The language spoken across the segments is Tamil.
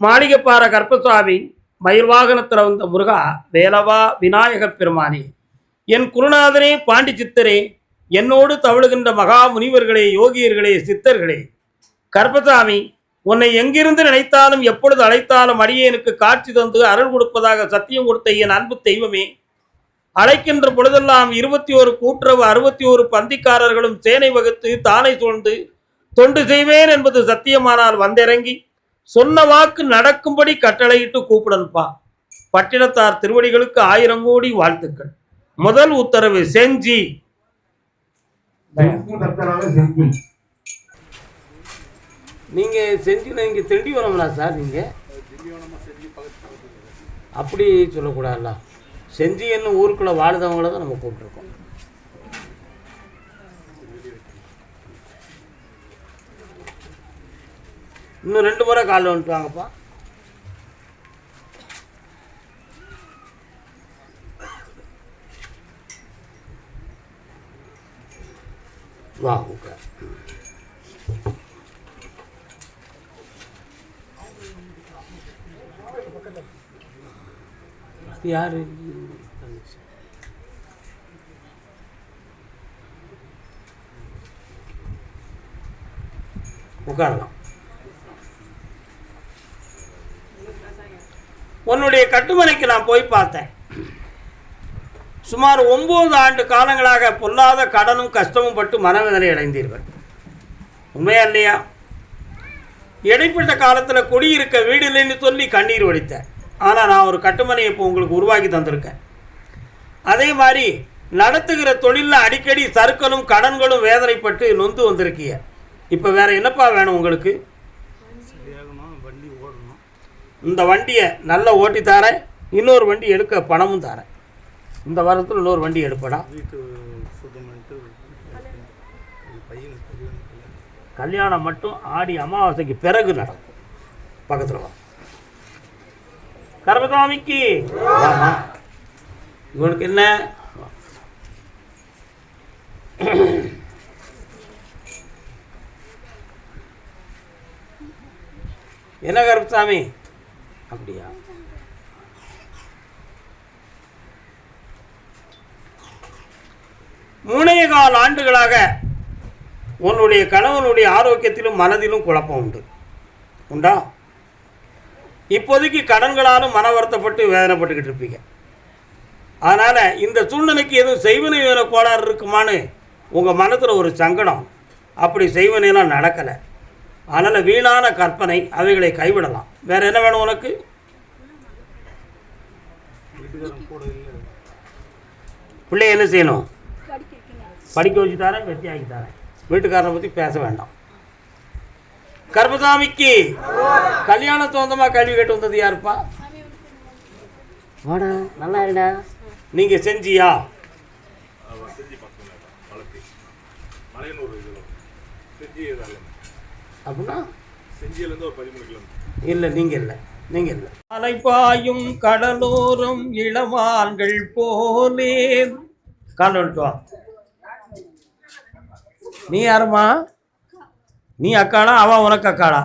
மாளிகைப்பாறை கருப்பசாமி மயில் வாகனத்தில் வந்த முருகா வேலவா விநாயகர் பெருமானே, என் குருநாதனே, பாண்டி சித்தரே, என்னோடு தவழுகின்ற மகா முனிவர்களே, யோகியர்களே, சித்தர்களே, கருப்பசாமி உன்னை எங்கிருந்து நினைத்தாலும் எப்பொழுது அழைத்தாலும் அடியேனுக்கு காட்சி தந்து அருள் கொடுப்பதாக சத்தியம் கொடுத்த என் அன்பு தெய்வமே, அழைக்கின்ற பொழுதெல்லாம் 21 கூட்டுறவு 61 பந்திக்காரர்களும் சேனை வகுத்து தானை சூழ்ந்து தொண்டு செய்வேன் என்பது சத்தியமானால் வந்திறங்கி சொன்ன வாக்கு நடக்கும்படி கட்டளையிட்டு கூப்பிடன்பா. பட்டினத்தார் திருவடிகளுக்கு 1000 கோடி வாழ்த்துக்கள். முதல் உத்தரவு செஞ்சி. நீங்க செஞ்சில இங்க திண்டிவனம்னா சார்? நீங்க அப்படி சொல்லக்கூடாதுல்ல. செஞ்சி என்ன ஊருக்குள்ள வாழ்ந்தவங்கள தான் நம்ம கூப்பிட்டுருக்கோம். இன்னும் 2 முறை காலில் வந்துட்டு வாங்கப்பா. வா உட்கார். யாரு உட்காரலாம். உன்னுடைய கட்டுமனைக்கு நான் போய் பார்த்தேன். சுமார் 9 ஆண்டு காலங்களாக பொல்லாத கடனும் கஷ்டமும் பட்டு மனவேதனை அடைந்தீர்கள். உண்மையா இல்லையா? இடைப்பட்ட காலத்தில் குடியிருக்க வீடு இல்லைன்னு சொல்லி கண்ணீர் வடித்தேன். ஆனால் நான் ஒரு கட்டுமனையை இப்போ உங்களுக்கு உருவாக்கி தந்திருக்கேன். அதே மாதிரி நடத்துகிற தொழிலில் அடிக்கடி சறுக்கலும் கடன்களும் வேதனைப்பட்டு நொந்து வந்திருக்கீங்க. இப்போ வேற என்னப்பா வேணும் உங்களுக்கு? இந்த வண்டியை நல்லா ஓட்டி தரேன். இன்னொரு வண்டி எடுக்க பணமும் தரேன். இந்த வாரத்தில் இன்னொரு வண்டி எடுப்படா. கல்யாணம் மட்டும் ஆடி அமாவாசைக்கு பிறகு நடக்கும். பக்கத்தில் வா. கருப்பசாமிக்கு இவனுக்கு என்ன? என்ன கருப்பசாமி? அப்படியா? மூணே கால் ஆண்டுகளாக உன்னுடைய கணவனுடைய ஆரோக்கியத்திலும் மனதிலும் குழப்பம் உண்டா? இப்போதைக்கு கடன்களாலும் மன வருத்தப்பட்டு வேதனைப்பட்டுக்கிட்டு இருப்பீங்க. அதனால் இந்த சூழ்நிலைக்கு எதுவும் செய்வனை வேற கோளாறு இருக்குமான்னு உங்கள் மனத்தில் ஒரு சங்கடம். அப்படி செய்வனையெல்லாம் நடக்கலை. அதனால் வீணான கற்பனை அவைகளை கைவிடலாம். வேற என்ன வேணும் உனக்கு? பிள்ளை என்ன செய்யணும்? படிக்க வச்சு தரேன், வெற்றி ஆக்கி தரேன். வீட்டுக்காரனை பற்றி பேச வேண்டாம். கருப்பசாமிக்கு கல்யாண சொந்தமாக கல்வி கேட்டு வந்தது யாருப்பா? வாடா, நல்லா இருடா. நீங்க செஞ்சியா? அப்படின்னா இல்லை, நீங்க இல்லை, நீங்க இல்லை. அலைப்பாயும் கடலோரம் இளமான்கள் போலே. காண்டு வா. நீ யாருமா? நீ அக்காளா? அவ உனக்கு அக்காளா?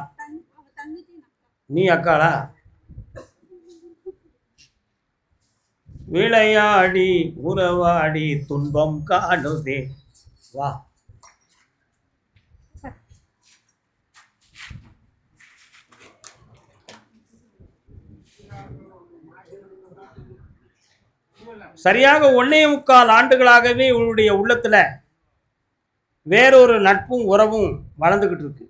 நீ அக்காளா? விளையாடி உறவாடி துன்பம் காணுதே. வா. சரியாக 1.25 ஆண்டுகளாகவே உன்னுடைய உள்ளத்துல வேறொரு நட்பும் உறவும் வளர்ந்துகிட்டு இருக்கு.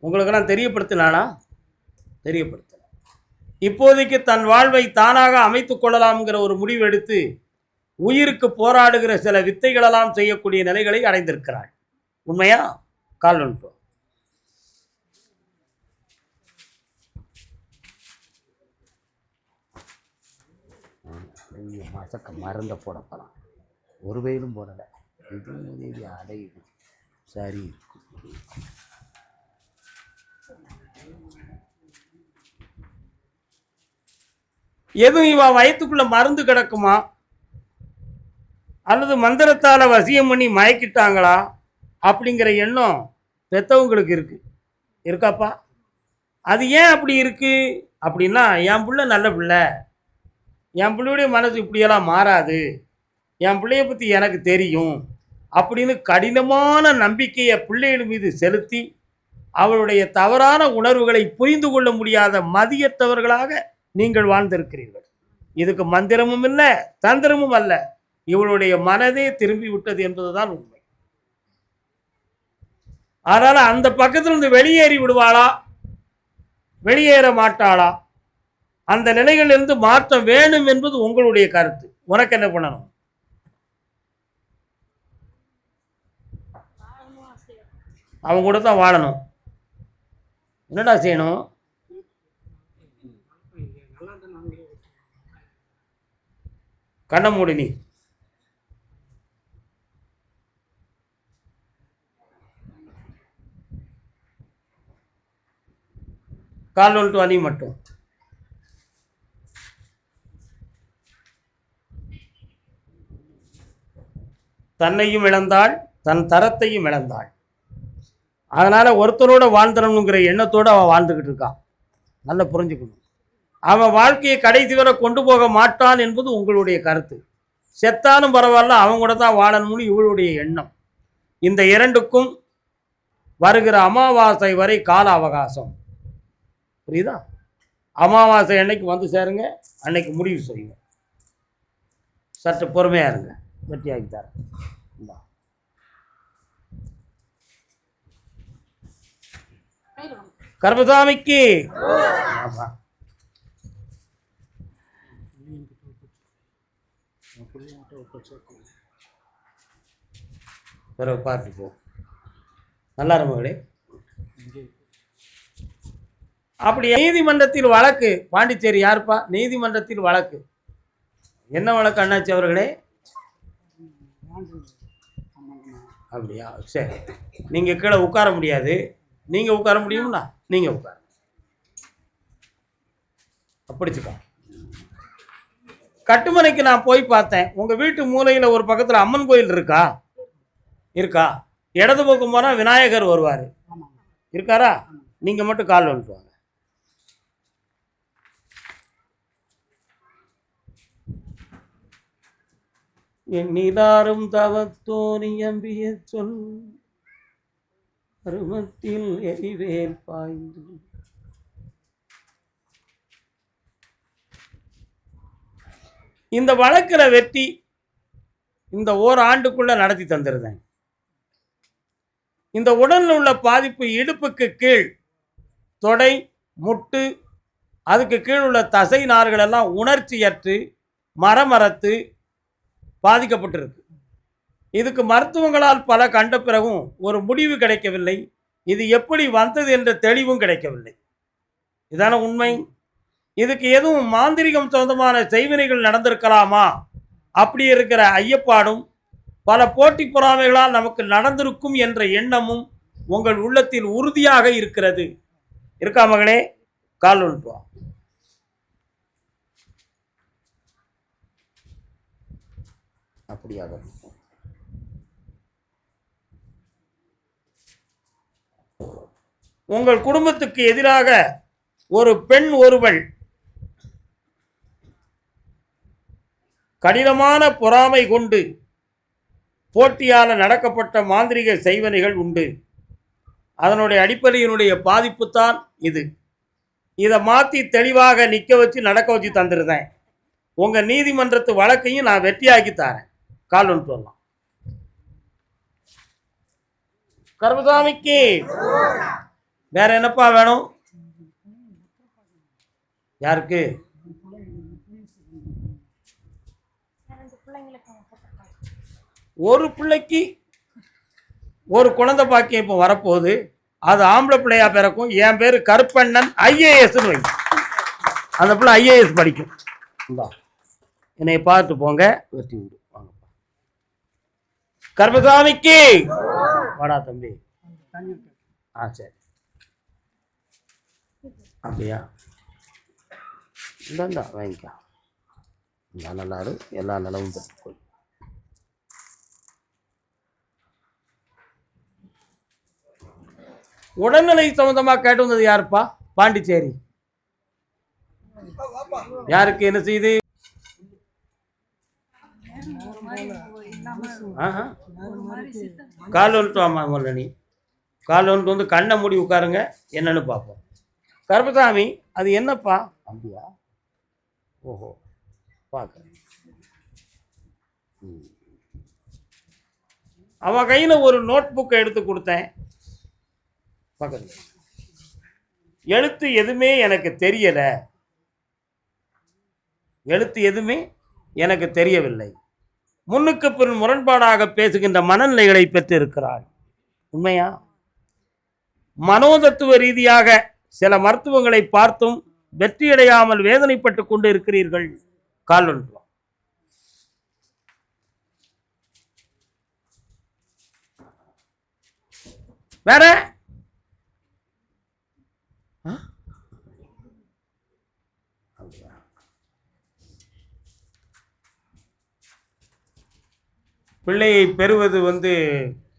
உங்களுக்கெல்லாம் தெரியப்படுத்தினானா? தெரியப்படுத்தல. இப்போதைக்கு தன் வாழ்வை தானாக அமைத்துக் கொள்ளலாம்ங்கிற ஒரு முடிவு எடுத்து உயிருக்கு போராடுகிற சில வித்தைகளெல்லாம் செய்யக்கூடிய நிலைகளை அடைந்திருக்கிறாள். உண்மையா? கால் ஒன்று. மசக்க மருந்த போட போகலாம். ஒரு வயலும் போடலை. இது அடையுது. சரி, எதுவும் இவ வயிற்றுக்குள்ள மருந்து கிடக்குமா அல்லது மந்திரத்தால வசியம் பண்ணி மயக்கிட்டாங்களா அப்படிங்கிற எண்ணம் பெத்தவங்களுக்கு இருக்கு. இருக்காப்பா? அது ஏன் அப்படி இருக்கு அப்படின்னா, என் பிள்ளை நல்ல பிள்ளை, என் பிள்ளையுடைய மனசு இப்படியெல்லாம் மாறாது, என் பிள்ளைய பற்றி எனக்கு தெரியும் அப்படின்னு கடினமான நம்பிக்கையை பிள்ளைகள் மீது செலுத்தி அவளுடைய தவறான உணர்வுகளை புரிந்து கொள்ள முடியாத மதியத்தவர்களாக நீங்கள் வாழ்ந்திருக்கிறீர்கள். இதுக்கு மந்திரமும் இல்லை, தந்திரமும் அல்ல, இவளுடைய மனதே திரும்பி விட்டது என்பதுதான் உண்மை. அதனால அந்த பக்கத்திலிருந்து வெளியேறி விடுவாளா, வெளியேற மாட்டாளா, அந்த நிலைகளிலிருந்து மாற்றம் வேணும் என்பது உங்களுடைய கருத்து. உனக்கு என்ன பண்ணணும்? அவங்க கூட தான் வாழணும். என்னடா செய்யணும்? கண்ண மூடி நீ. கால் ஒன்று அணி மட்டும். தன்னையும் இழந்தாள், தன் தரத்தையும் இழந்தாள். அதனால் ஒருத்தரோட வாழ்ந்துடணுங்கிற எண்ணத்தோடு அவன் வாழ்ந்துக்கிட்டு இருக்கான். நல்லா புரிஞ்சுக்கணும். அவன் வாழ்க்கையை கடைசி வரை கொண்டு போக மாட்டான் என்பது உங்களுடைய கருத்து. செத்தாலும் பரவாயில்ல, அவன் கூட தான் வாழணும்னு இவளுடைய எண்ணம். இந்த இரண்டுக்கும் வருகிற அமாவாசை வரை கால அவகாசம். புரியுதா? அமாவாசை அன்னைக்கு வந்து சேருங்க, அன்னைக்கு முடிவு செய்யுங்க. சற்று பொறுமையாக இருங்க, வெற்றியாகி தரேன். கர்மசாமிக்கு பார்த்து போ. நல்லா இருமகளே. அப்படி நீதிமன்றத்தில் வழக்கு, பாண்டிச்சேரி யாருப்பா? நீதிமன்றத்தில் வழக்கு. என்ன வழக்கு அண்ணாச்சி அவர்களே? அப்படியா? சரி, நீங்கள் கீழே உட்கார முடியாது, நீங்கள் உட்கார முடியும்னா நீங்கள் உட்கார. அப்படிச்சுக்கா. கட்டுமனைக்கு நான் போய் பார்த்தேன். உங்கள் வீட்டு மூலையில் ஒரு பக்கத்தில் அம்மன் கோயில் இருக்கா? இருக்கா? இடது பக்கம் போனால் விநாயகர் வருவார். இருக்காரா? நீங்கள் மட்டும் கால் வந்துட்டு வாங்க. எண்ணிதாரும் தவத்தோனி எம்பிய சொல் அருமத்தில் எரிவேல் பாய்ந்து. இந்த வழக்கில் வெற்றி இந்த ஓராண்டுக்குள்ள நடத்தி தந்துருந்தேன். இந்த உடலில் உள்ள பாதிப்பு இடுப்புக்கு கீழ், தொடை, முட்டு, அதுக்கு கீழ் உள்ள தசை நார்கள் எல்லாம் உணர்ச்சியற்று மரமரத்து பாதிக்கப்பட்டிருக்கு. இதுக்கு மருத்துவங்களால் பல கண்ட பிறகும் ஒரு முடிவு கிடைக்கவில்லை. இது எப்படி வந்தது என்ற தெளிவும் கிடைக்கவில்லை. இதான உண்மை. இதுக்கு எதுவும் மாந்திரிகம் சொந்தமான செய்வினைகள் நடந்திருக்கலாமா அப்படி இருக்கிற ஐயப்பாடும் பல போட்டி பொறாமைகளால் நமக்கு நடந்திருக்கும் என்ற எண்ணமும் உங்கள் உள்ளத்தில் உறுதியாக இருக்கிறது. இருக்கா மகளே? கால் ஒன்று. அப்படியாக உங்கள் குடும்பத்துக்கு எதிராக ஒரு பெண் ஒருவள் கடினமான பொறாமை கொண்டு போட்டியால் நடக்கப்பட்ட மாந்திரிக செய்வனைகள் உண்டு. அதனுடைய அடிப்படையினுடைய பாதிப்பு தான் இது. இதை மாற்றி தெளிவாக நிற்க வச்சு நடக்க வச்சு தந்துருந்தேன். உங்கள் நீதிமன்றத்து வழக்கையும் நான் வெற்றியாக்கி தரேன். கால் ஒன்று சொல்லலாம். கர்மசாமிக்கு வேற என்னப்பா வேணும்? யாருக்கு? ஒரு பிள்ளைக்கு ஒரு குழந்தை பாக்கியம் இப்போ வரப்போகுது. அது ஆம்பளை பிள்ளையா பிறக்கும். என் பேர் கருப்பண்ணன், ஐஏஎஸ்ன்னு வை. அந்த பிள்ளை ஐஏஎஸ் படிக்கும். என்னை பார்த்து போங்க, வெற்றி உண்டு. வாங்கப்பா. கர்மசாமிக்கு வாடா தம்பி. சரி. அப்படியா? இந்தா வாங்கிக்கா. நல்லா எல்லா நிலவும் பெற்றுக்கொள். உடல்நிலை சம்பந்தமாக கேட்டு வந்தது யாருப்பா? பாண்டிச்சேரி யாருக்கு என்ன செய்யுது? கால் வந்துட்டு வாமா முதல்ல, நீ கால் வந்துட்டு வந்து கண்ணை மூடி உட்காருங்க, என்னன்னு பார்ப்போம். கருப்பசாமி, அது என்னப்பா? அப்படியா? ஓஹோ, பார்க்குறேன். அவன் கையில் ஒரு நோட் புக்கை எடுத்து கொடுத்தேன். பக்கத்தில் எழுத்து எதுவுமே எனக்கு தெரியலை, எழுத்து எதுவுமே எனக்கு தெரியவில்லை. முன்னுக்கு பின் முரண்பாடாக பேசுகின்ற மனநிலைகளை பெற்று இருக்கிறாள். உண்மையா? மனோதத்துவ ரீதியாக சில மருத்துவங்களை பார்த்தும் வெற்றியடையாமல் வேதனைப்பட்டு கொண்டு இருக்கிறீர்கள். கால் ஒன்று வேற பிள்ளையை பெறுவது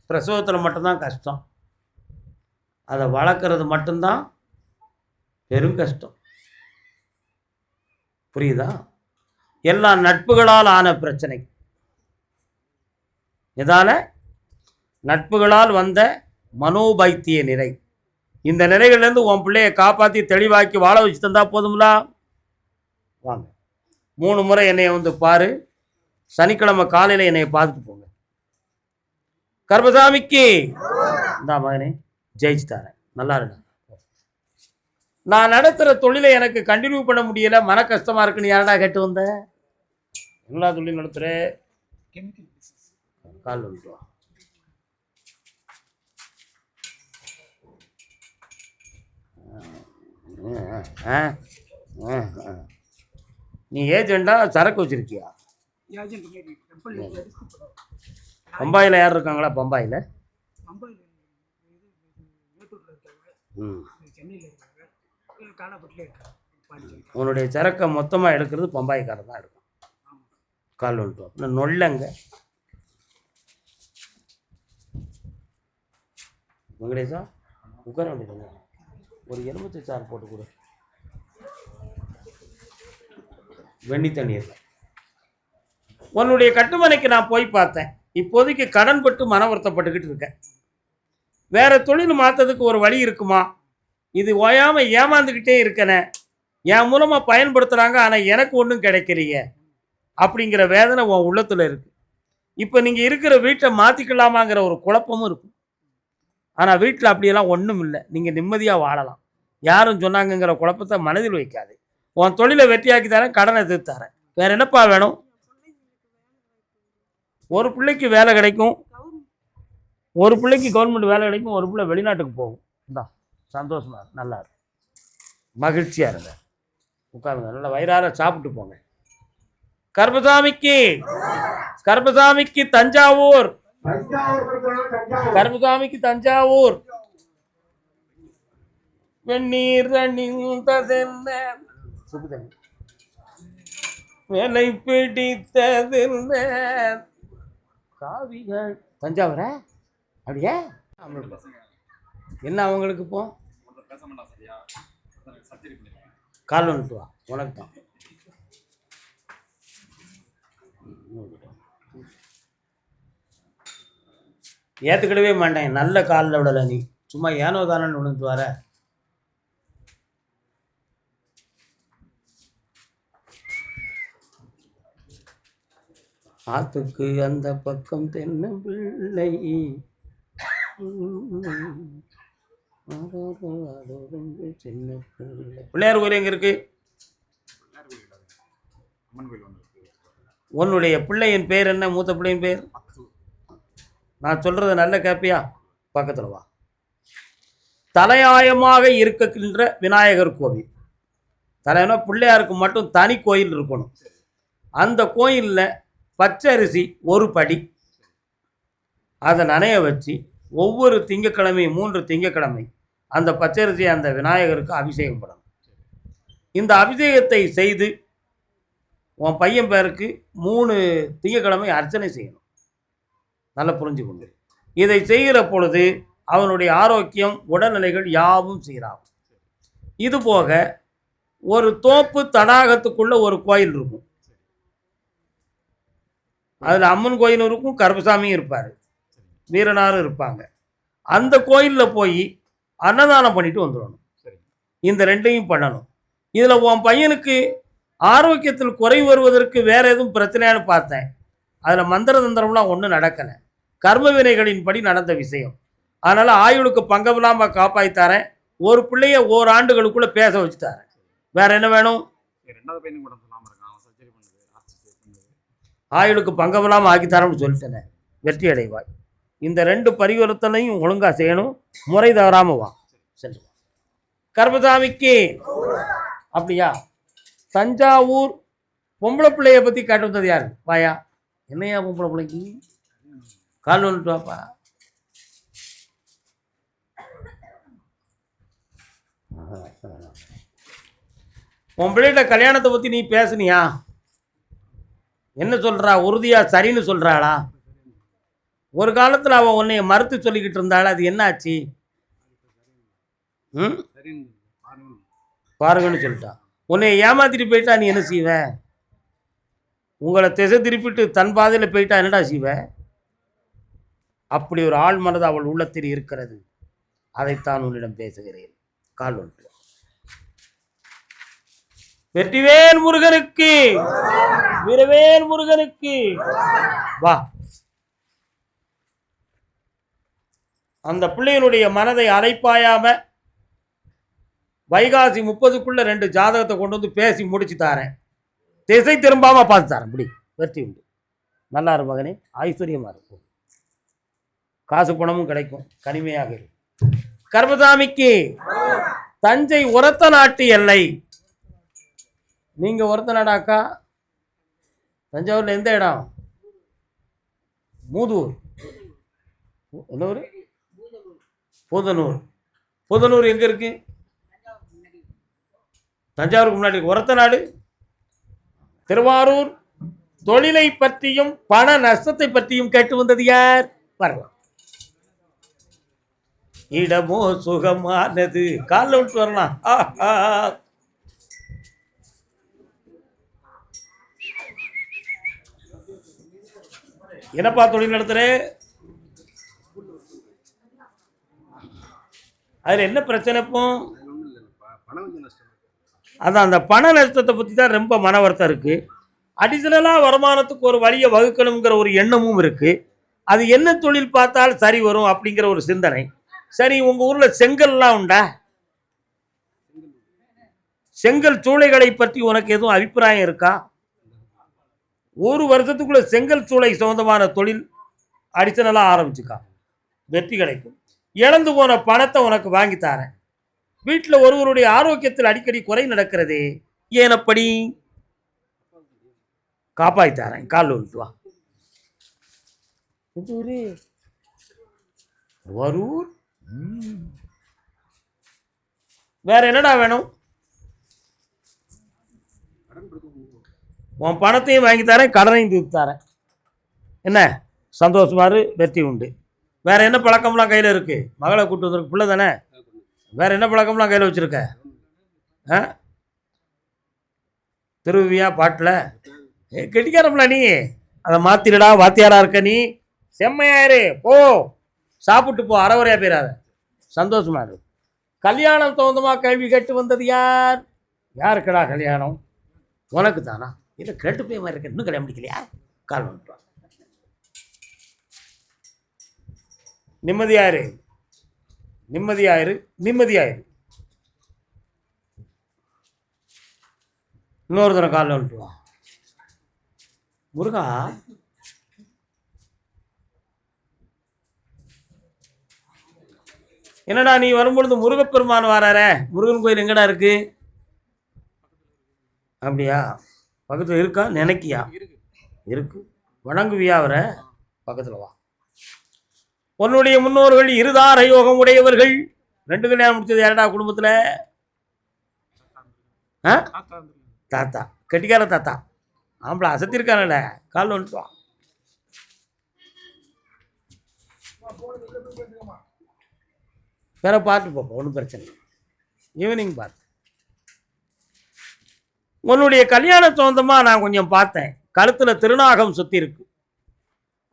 பிரசவத்தில் மட்டும்தான் கஷ்டம், அதை வளர்க்குறது மட்டும்தான் பெரும் கஷ்டம். புரியுதா? எல்லா நட்புகளால் ஆன பிரச்சனை. இதால நட்புகளால் வந்த மனோபைத்திய நிலை. இந்த நிலைகள்லேருந்து உன் பிள்ளையை காப்பாற்றி தெளிவாக்கி வாழ வச்சு தந்தா போதுங்களா? வாங்க, 3 முறை என்னைய பாரு. சனிக்கிழமை காலையில் என்னை பார்த்துட்டு போங்க. கர்மசாமிக்கு இந்த மகனே ஜெயிச்சு தரேன், நல்லா இருக்கு. நான் நடத்துகிற தொழிலை எனக்கு கண்டினியூ பண்ண முடியலை, மன கஷ்டமாக இருக்குன்னு யாரடா கேட்டு வந்த? எல்லா தொழிலும் நடத்துகிற கால் வந்துட்டு. நீ ஏஜெண்டா சரக்கு வச்சிருக்கியா? பம்பாயில் யார் இருக்காங்களா? பம்பாயில் உன்னுடைய சரக்கை மொத்தமாக எடுக்கிறது பம்பாய்க்காரர் தான் இருக்கும். கால் வந்துட்டு நொல்லங்க வெங்கடேஷா, உட்கார வேண்டியது. ஒரு எலுமிச்சை சாறு போட்டு கொடு, வெண்ணி தண்ணீர். உன்னுடைய கட்டுமனைக்கு நான் போய் பார்த்தேன். இப்போதைக்கு கடன் பட்டு மன வருத்தப்பட்டுக்கிட்டு இருக்கேன். வேற தொழில் மாற்றதுக்கு ஒரு வழி இருக்குமா? இது ஓயாமல் ஏமாந்துக்கிட்டே இருக்கனே, என் மூலமாக பயன்படுத்துகிறாங்க, ஆனால் எனக்கு ஒன்றும் கிடைக்கலையே அப்படிங்கிற வேதனை உன் உள்ளத்தில் இருக்குது. இப்போ நீங்கள் இருக்கிற வீட்டை மாற்றிக்கலாமாங்கிற ஒரு குழப்பமும் இருக்கும். ஆனால் வீட்டில் அப்படியெல்லாம் ஒன்றும் இல்லை, நீங்கள் நிம்மதியாக வாழலாம். யாரும் சொன்னாங்கங்கிற குழப்பத்தை மனதில் வைக்காது. உன் தொழிலை வெற்றியாக்கி தரேன், கடனை தீர்த்தாரேன். வேற என்னப்பா வேணும்? ஒரு பிள்ளைக்கு வேலை கிடைக்கும், ஒரு பிள்ளைக்கு கவர்மெண்ட் வேலை கிடைக்கும், ஒரு பிள்ளை வெளிநாட்டுக்கு போகும். இந்தா சந்தோஷமா நல்லா இருக்கு, மகிழ்ச்சியா இருங்க, உட்காருங்க, நல்லா வயிறார சாப்பிட்டு போங்க. கர்மசாமிக்கு கர்மசாமிக்கு தஞ்சாவூர், கர்மசாமிக்கு தஞ்சாவூர். வெந்நீர் வேலை பிடித்ததில்ல காவிகள். தஞ்சாவூரா? அப்படியே என்ன அவங்களுக்கு இப்போ கால் வந்துட்டு வா, உனக்கு தான். ஏற்றுக்கிடவே மாட்டேன், நல்ல காலில் விடலை. நீ சும்மா ஏனோ தானன்னு விழுந்துட்டு வர. ஆத்துக்கு அந்த பக்கம் தென்ன பிள்ளை சின்ன பிள்ளை. பிள்ளையார் கோயில் எங்க இருக்கு? உன்னுடைய பிள்ளையின் பேர் என்ன? மூத்த பிள்ளையின் பேர்? நான் சொல்றது நல்ல கேப்பியா? பக்கத்துல வா. தலையாயமாக இருக்கின்ற விநாயகர் கோவில். தலைனா பிள்ளையாருக்கு மட்டும் தனி கோயில் இருக்கணும். அந்த கோயிலில் பச்சரிசி ஒரு படி, அதை நனைய வச்சு ஒவ்வொரு திங்கக்கிழமையும் 3 திங்கக்கிழமை அந்த பச்சரிசி அந்த விநாயகருக்கு அபிஷேகம் பண்ணணும். இந்த அபிஷேகத்தை செய்து உன் பையன் பேருக்கு 3 திங்கக்கிழமை அர்ச்சனை செய்யணும். நல்லா புரிஞ்சுக்கொண்டு இதை செய்கிற பொழுது அவனுடைய ஆரோக்கியம், உடல்நிலைகள் யாவும் சீராகும். இது போக ஒரு தோப்பு தடாகத்துக்குள்ள ஒரு கோயில் இருக்கும். அதில் அம்மன் கோயிலும் இருக்கும், கருப்பசாமியும் இருப்பார், வீரனாரும் இருப்பாங்க. அந்த கோயிலில் போய் அன்னதானம் பண்ணிட்டு வந்துடணும். இந்த ரெண்டையும் பண்ணணும். இதில் உன் பையனுக்கு ஆரோக்கியத்தில் குறைவு வருவதற்கு வேற எதுவும் பிரச்சனையானு பார்த்தேன். அதில் மந்திர தந்திரம்லாம் ஒன்றும் நடக்கலை, கர்ம வினைகளின்படி நடந்த விஷயம். அதனால் ஆயுளுக்கு பங்கமில்லாமல் காப்பாற்றித்தாரேன். ஒரு பிள்ளைய ஓராண்டுகளுக்குள்ளே பேச வச்சுட்டாரேன். வேற என்ன வேணும்? ஆயுளுக்கு பங்கமில்லாமல் ஆக்கித்தாரன்னு சொல்லிட்டேனே, வெற்றி அடைவாய். இந்த 2 பரிவர்த்தனையும் ஒழுங்காக செய்யணும், முறை தவறாமல் வா. சரி, கர்மசாமிக்கு அப்படியா? தஞ்சாவூர் பொம்பளை பிள்ளைய பற்றி கேட்டு வந்தது யார்? வாயா. என்னையா பொம்பளை பிள்ளைக்கு? கால் வந்துட்டு வாப்பா. உன் பிள்ளைகிட்ட கல்யாணத்தை பற்றி நீ பேசுனியா? என்ன சொல்கிறா? உறுதியாக சரின்னு சொல்கிறாளா? ஒரு காலத்தில் அவன் உன்னைய மறுத்து சொல்லிக்கிட்டு இருந்தாள், அது என்ன ஆச்சு? பாருங்கன்னு சொல்லிட்டான். உன்னை ஏமாத்திட்டு போயிட்டா நீ என்ன செய்வ? உங்களை திசை திருப்பிட்டு தன் பாதையில் போயிட்டா என்னடா செய்வ? அப்படி ஒரு ஆள் மனது அவள் உள்ளத்தில் இருக்கிறது. அதைத்தான் உன்னிடம் பேசுகிறேன். கால் ஒன்று. வெற்றிவேல் முருகனுக்கு, வீரவேல் முருகனுக்கு. வா. அந்த பிள்ளையினுடைய மனதை அலைப்பாயாம வைகாசி 30க்குள்ள 2 ஜாதகத்தை கொண்டு வந்து பேசி முடிச்சு தாரேன். திசை திரும்பாம பார்த்து தரேன். இப்படி வெற்றி உண்டு. நல்லா இரு மகனே, ஐஸ்வர்யமா இருக்கும், காசு பணமும் கிடைக்கும், கனிமையாக இருக்கும். கர்மசாமிக்கு தஞ்சை உரத்த நாட்டு எல்லை. நீங்க ஒருத்த நாடாக்கா? தஞ்சாவூர்ல எந்த இடம்? மூதூர். என்ன ஊர்? பூதனூர். பூதனூர் எங்க இருக்கு? தஞ்சாவூருக்கு முன்னாடி. உரத்த நாடு திருவாரூர். தொழிலை பற்றியும் பண நஷ்டத்தை பற்றியும் கேட்டு வந்தது யார்? வரலாம். இடமோ சுகமானது. காலில் விட்டு வரலாம். என்னப்பா தொழில் நடத்துற? அதுல என்ன பிரச்சனை? இப்போ அதான் அந்த பண நஷ்டத்தை பற்றி தான் ரொம்ப மன வருத்தம் இருக்கு. அடிஷனலாக வருமானத்துக்கு ஒரு வழியை வகுக்கணுங்கிற ஒரு எண்ணமும் இருக்கு. அது என்ன தொழில் பார்த்தால் சரி வரும் அப்படிங்கிற ஒரு சிந்தனை. சரி, உங்க ஊர்ல செங்கல்லாம் உண்டா? செங்கல் சூளைகளை பற்றி உனக்கு எதுவும் அபிப்பிராயம் இருக்கா? ஒரு வருஷத்துக்குள்ள செங்கல் சூளை சொந்தமான தொழில் அடிஷனலாக ஆரம்பிச்சுக்கா, வெற்றி கிடைக்கும். இழந்து போன பணத்தை உனக்கு வாங்கி தரேன். வீட்டில் ஒருவருடைய ஆரோக்கியத்தில் அடிக்கடி குறை நடக்கிறது, ஏன் அப்படி? காப்பாற்றி தரேன். கால் வந்துட்டு வா. வரூர். வேற என்னடா வேணும்? உன் பணத்தையும் வாங்கி தரேன், கடனையும் தீர்த்து தரேன். என்ன சந்தோஷமாரு, வெற்றி உண்டு. வேற என்ன பழக்கம்லாம் கையில் இருக்கு? மகளை கூட்டு வந்திருக்கு, பிள்ளை தானே. வேற என்ன பழக்கம்லாம் கையில் வச்சிருக்க? திருவியா பாட்டில் கெட்டிக்காரம்ல நீ. அதை மாத்திரடா, வாத்தியாரா இருக்க நீ. செம்மையாயிரு, போ சாப்பிட்டு போ, அறவரையா போயிடாத. சந்தோஷமா இரு. கல்யாணம் தகுந்தமா கேள்வி கேட்டு வந்தது யார்? யாருக்குடா கல்யாணம்? உனக்கு தானா? இதை கேட்டு போய் மாதிரி இருக்க, இன்னும் கல்யாணம் முடிக்கலையா? கால் வந்துட்டு. நிம்மதியாயிரு, நிம்மதியாயிரு, நிம்மதியாயிரு. இன்னொரு தடவை காலில் வந்துட்டு வா. முருகா, என்னடா நீ வரும்பொழுது முருகப்பெருமான் வரார? முருகன் கோயில் எங்கடா இருக்கு? அப்படியா? பக்கத்தில் இருக்கா? நினைக்கியா? இருக்கு. வணங்குவியா அவரை? பக்கத்தில் வா. உன்னுடைய முன்னோர்கள் இருதார யோகம் உடையவர்கள். 2 கல்யாணம் முடிச்சது யாரடா குடும்பத்தில்? தாத்தா, கெட்டிக்கார தாத்தா. ஆம்பளை அசத்திருக்கானல்ல. கால் வந்துட்டு வா. வேற பார்த்து போப்பா, ஒன்றும் பிரச்சனை. ஈவினிங் பார்த்து உன்னுடைய கல்யாண சொந்தமா நான் கொஞ்சம் பார்த்தேன். கழுத்துல திருநாகம் சுத்தி இருக்கு.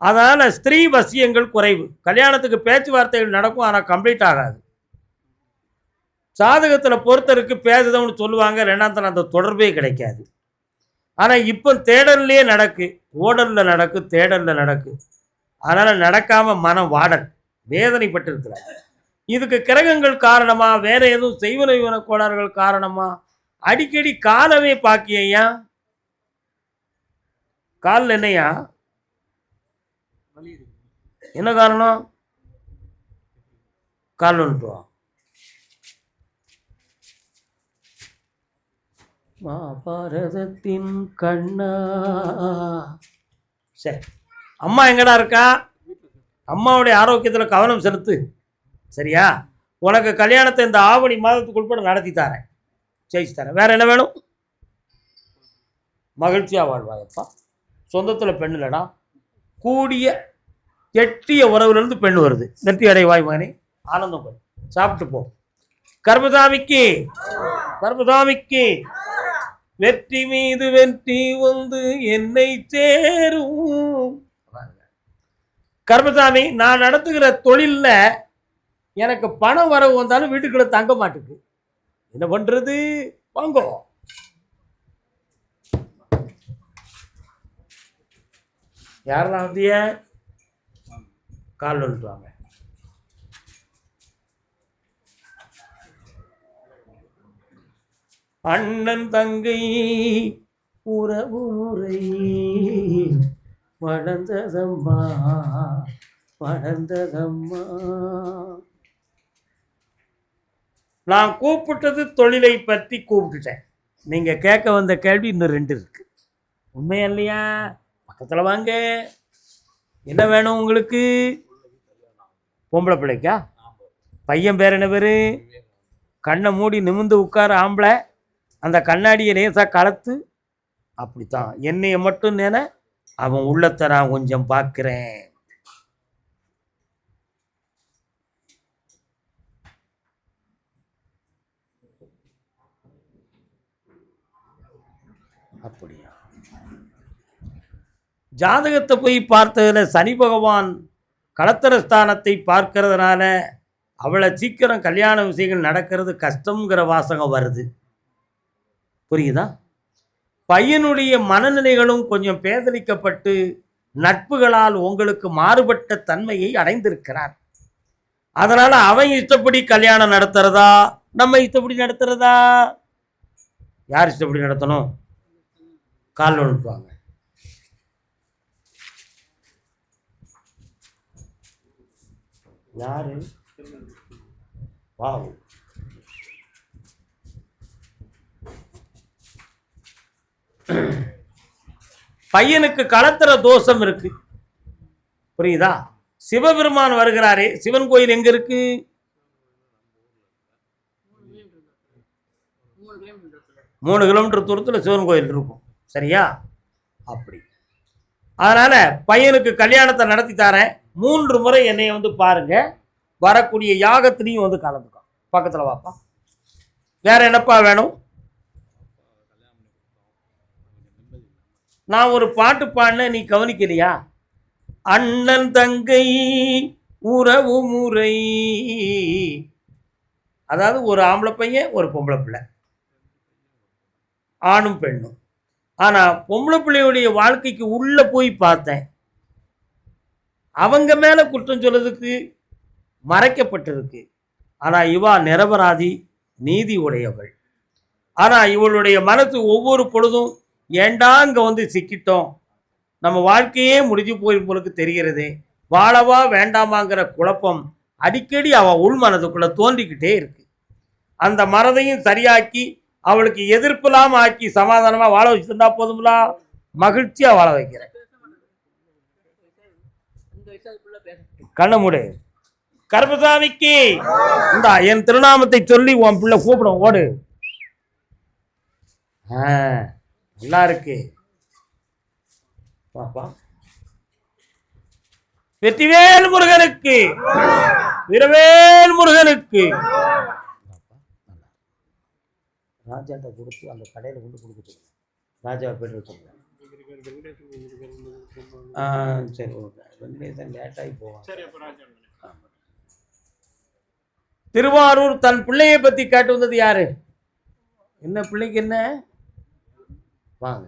அதனால ஸ்திரீ வசியங்கள் குறைவு. கல்யாணத்துக்கு பேச்சுவார்த்தைகள் நடக்கும், ஆனா கம்ப்ளீட் ஆகாது. சாதகத்துல பொறுத்தருக்கு பேசுதவன்னு சொல்லுவாங்க, ரெண்டாந்தரம் அந்த தொடர்பே கிடைக்காது. ஆனா இப்ப தேடல்லே நடக்கு, ஓடல்ல நடக்கு, தேடல்ல நடக்கு. அதனால நடக்காம மனம் வாடல் வேதனைப்பட்டு இருக்கிறார். இதுக்கு கிரகங்கள் காரணமா, வேற எதுவும் செய்வன கோளாறுகள் காரணமா? அடிக்கடி காலவே பாக்கியா? காலில் என்னையா? என்ன காரணம்? கால் வந்துட்டுவா மகாபாரதத்தின் கண்ணா. சரி, அம்மா எங்கடா இருக்கா? அம்மாவுடைய ஆரோக்கியத்தில் கவனம் செலுத்து, சரியா? உனக்கு கல்யாணத்தை இந்த ஆவணி மாதத்துக்குள்பட நடத்தி தரேன், ஜெயிச்சு தரேன். வேற என்ன வேணும்? மகிழ்ச்சியா வாழ்வாயப்பா. சொந்தத்தில் பெண் இல்லடா, கூடிய எட்டிய உறவுலேருந்து பெண் வருது. நெற்றி அடைவாய் மகனே, ஆனந்தம் போய் சாப்பிட்டு போ. கர்மசாமிக்கு கர்மசாமிக்கு வெற்றி மீது வெற்றி வந்து என்னை சேரும். கர்மசாமி, நான் நடத்துகிற தொழில்ல எனக்கு பணம் வரவு வந்தாலும் வீட்டுக்குள்ள தங்க மாட்டுக்கு. என்ன பண்றது? வாங்கோ. யாரெல்லாம் வந்திய? கால் வந்துட்டு வாங்க. அண்ணன் தங்கை உறவு முறை வளர்ந்ததம்மா வளர்ந்ததம்மா. நான் கூப்பிட்டது தொழிலை பற்றி கூப்பிட்டுட்டேன். நீங்க கேட்க வந்த கேள்வி இன்னும் 2 இருக்கு. உண்மையா இல்லையா? பக்கத்தில் வாங்க. என்ன வேணும் உங்களுக்கு? பொம்பளை பிள்ளைக்கா? பையன் பேர் என்ன பேரு? கண்ணை மூடி நிமிந்து உட்கார ஆம்பளை, அந்த கண்ணாடியை லேசாக கலத்து. அப்படித்தான், என்னைய மட்டும் நின, அவன் உள்ளத்தை நான் கொஞ்சம் பார்க்கிறேன். அப்படியா? ஜாதகத்தை போய் பார்த்ததுல சனி பகவான் களத்திரஸ்தானத்தை பார்க்கறதுனால அவளை சீக்கிரம் கல்யாண விஷயங்கள் நடக்கிறது கஷ்டங்கிற வாசகம் வருது. புரியுதா? பையனுடைய மனநிலைகளும் கொஞ்சம் பேதலிக்கப்பட்டு நட்புகளால் உங்களுக்கு மாறுபட்ட தன்மையை அடைந்திருக்கிறார். அதனால அவன் இஷ்டப்படி கல்யாணம் நடத்துறதா, நம்ம இஷ்டப்படி நடத்துறதா? யார் இஷ்டப்படி நடத்தணும்? கால் அனுப்புவாங்க. யாரு? வாவ். பையனுக்கு களத்திர தோஷம் இருக்கு, புரியுதா? சிவபெருமான் வருகிறாரே, சிவன் கோயில் எங்க இருக்கு? 3 கிலோமீட்டர் தூரத்தில் சிவன் கோயில் இருக்கும், சரியா? அப்படி. அதனால பையனுக்கு கல்யாணத்தை நடத்தி தரேன். 3 முறை என்னைய வந்து பாருங்க. வரக்கூடிய யாகத்திலையும் வந்து கலந்துக்கோ. பக்கத்தில் வாப்பா. வேற என்னப்பா வேணும்? நான் ஒரு பாட்டு பாடின, நீ கவனிக்கலையா? அண்ணன் தங்கை உறவு முறை. அதாவது ஒரு ஆம்பளை பையன், ஒரு பொம்பளை பிள்ளை, ஆணும் பெண்ணும். ஆனா பொம்பளை பிள்ளையுடைய வாழ்க்கைக்கு உள்ள போய் பார்த்தேன். அவங்க மேல குற்றம் சொல்றதுக்கு மறைக்கப்பட்டிருக்கு. ஆனா இவா நிரபராதி, நீதி உடையவள். ஆனா இவளுடைய மனசு ஒவ்வொரு பொழுதும் ஏண்டா இங்க வந்து சிக்கிட்டோம், நம்ம வாழ்க்கையே முடிஞ்சு போய் உங்களுக்கு தெரிகிறது, வாழவா வேண்டாமாங்கிற குழப்பம் அடிக்கடி அவ உள் மனதுக்குள்ள தோன்றிக்கிட்டே இருக்கு. அந்த மனதையும் சரியாக்கி அவளுக்கு எதிர்ப்பில்லாம ஆக்கி சமாதானமா வாழ வச்சுருந்தா போதுங்களா? மகிழ்ச்சியா வாழ வைக்கிறேன். கண்ண மூடு. கருப்பசாமிக்கு இந்த என் திருநாமத்தை சொல்லி உன் பிள்ளை கூப்பிடும், ஓடு. நல்லா இருக்கு பாப்பா. வெற்றிவேல் முருகனுக்கு, வீரவேல் முருகனுக்கு. ராஜாட்ட கொடுத்து அந்த கடையில் கொண்டு கொடுக்க சொல்லுங்கள். ராஜா போய்ட்டு சொல்லுங்கள். சரி ஓகே. வெங்கடேசன் லேட்டாகி போவான். திருவாரூர் தன் பிள்ளையை பற்றி கேட்டு வந்தது யாரு? என்ன பிள்ளைக்கு என்ன? வாங்க.